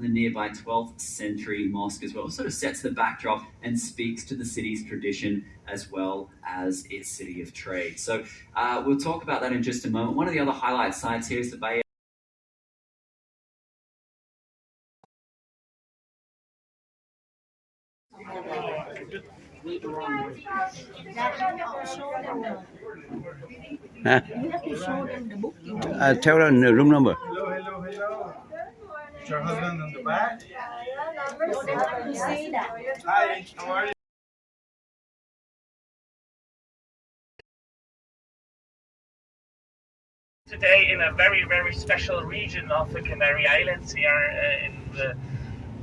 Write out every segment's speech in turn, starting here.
the nearby 12th century mosque as well. It sort of sets the backdrop and speaks to the city's tradition as well as its city of trade. So we'll talk about that in just a moment. One of the other highlight sites here is the Bay. Huh? You have to show them the booking. Tell them the room number. Hello. Is your husband in the back? No, they want to see that. Hi, how are you? Today in a very, very special region of the Canary Islands here in the,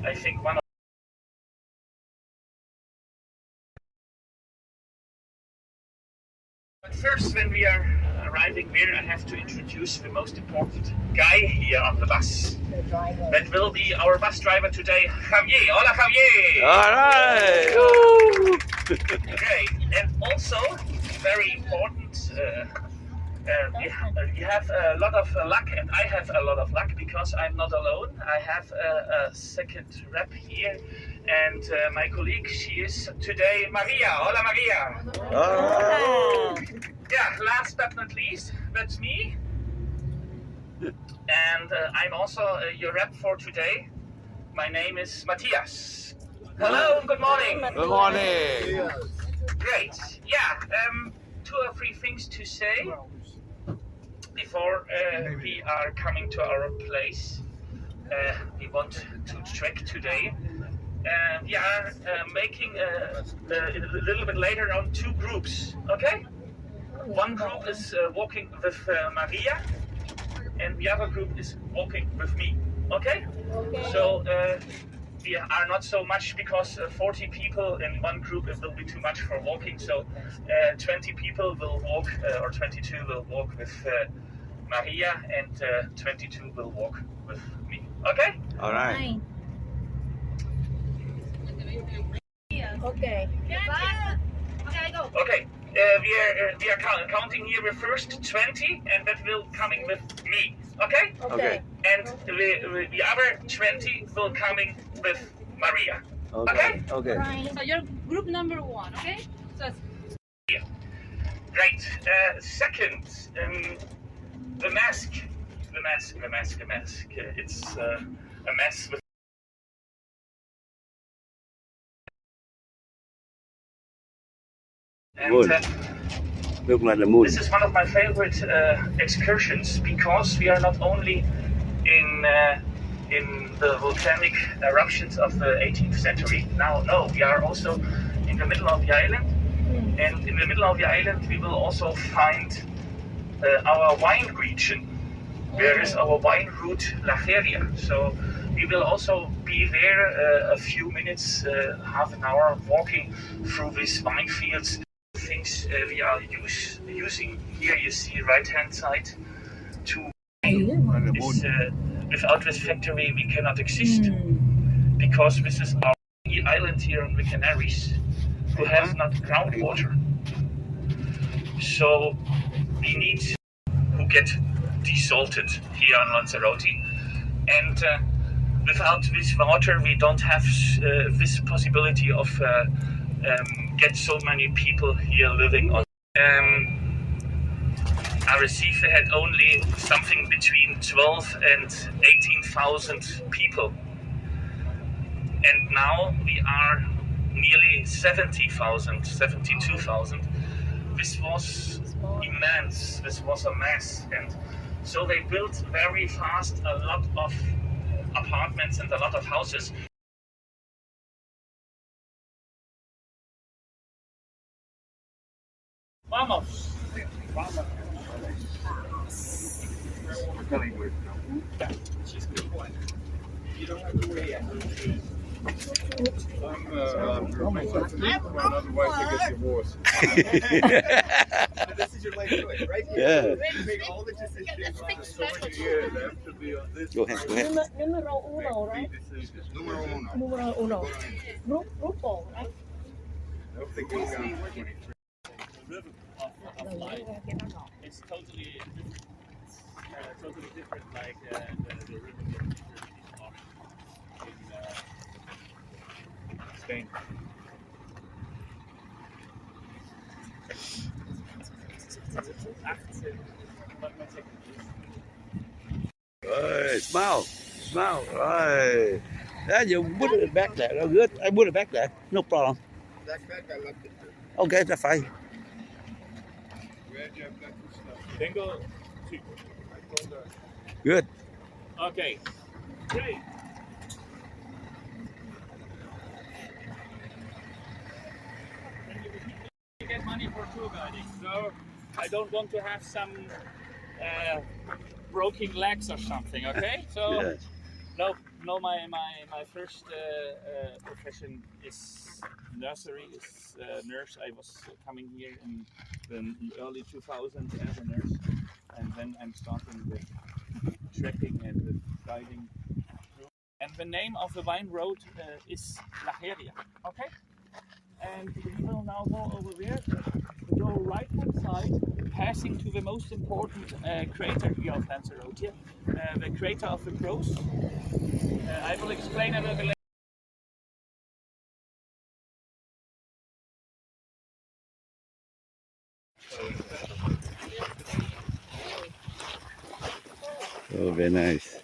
I think, one of. But first, when we are arriving here, I have to introduce the most important guy here on the bus. That will be our bus driver today, Javier. Hola, Javier! All right. Great. And also, very important, you have a lot of luck, and I have a lot of luck because I'm not alone. I have a second rep here, and my colleague, she is today Maria. Hola, Maria. Oh. Yeah, last but not least, that's me. And I'm also your rep for today. My name is Matthias. Hello, good morning. Good morning. Great. Yeah, 2 or 3 things to say before we are coming to our place. We want to trek today. We are making a little bit later on 2 groups, okay? One group is walking with Maria, and the other group is walking with me, okay? So we are not so much because 40 people in one group, it will be too much for walking. So 20 people will walk, or 22 will walk with Maria, and 22 will walk with me. Okay? All right. Okay. Okay. We are counting here with first 20, and that will coming with me. Okay? Okay. And the other 20 will coming with Maria. Okay. Okay. So you're group number 1, okay? So Great. Second, the mask. It's a mess with. And, Look like the moon. this is one of my favorite excursions because we are not only in the volcanic eruptions of the 18th century. No, we are also in the middle of the island, and in the middle of the island we will also find our wine region. There is our wine route, La Feria. So we will also be there a few minutes, half an hour, walking through these wine fields. Things we are using here, you see right hand side, to is, without this factory we cannot exist, because this is our island here on the Canaries, who has not groundwater. So we need to get desalted here on Lanzarote, and without this water we don't have this possibility of get so many people here living on. Arrecife had only something between 12 and 18,000 people, and now we are nearly 70,000, 72,000. This was immense, this was a mess, and so they built very fast a lot of apartments and a lot of houses. Vamos. You don't have to wait. Otherwise, I get divorced. This is your life choice, right? Yeah. You make all the decisions after so many years. I have to be on this. Go ahead. Go ahead. Numero 1, right? Numero uno. Numero 1. Grupo, right? I don't think it's down to 23. It's totally different, like the river. Okay. Hey, smile, smile. Hey, yeah, you put it back there. Oh, good. I put it back there. No problem. Backpack, I left it there. Okay, that's fine. Where do you have that stuff? Bingo. I told her. Good. Okay. Great. You get money for tour guiding, so I don't want to have some broken legs or something. Okay, so Yes. no. My first profession is nursery, is nurse. I was coming here in the early 2000s as a nurse, and then I'm starting with trekking and with guiding. And the name of the wine road is Lanzarote. Okay. And we will now go over there, go right hand side, passing to the most important crater here of Lanzarote, the crater of the crows. I will explain a little bit later. Oh, very nice.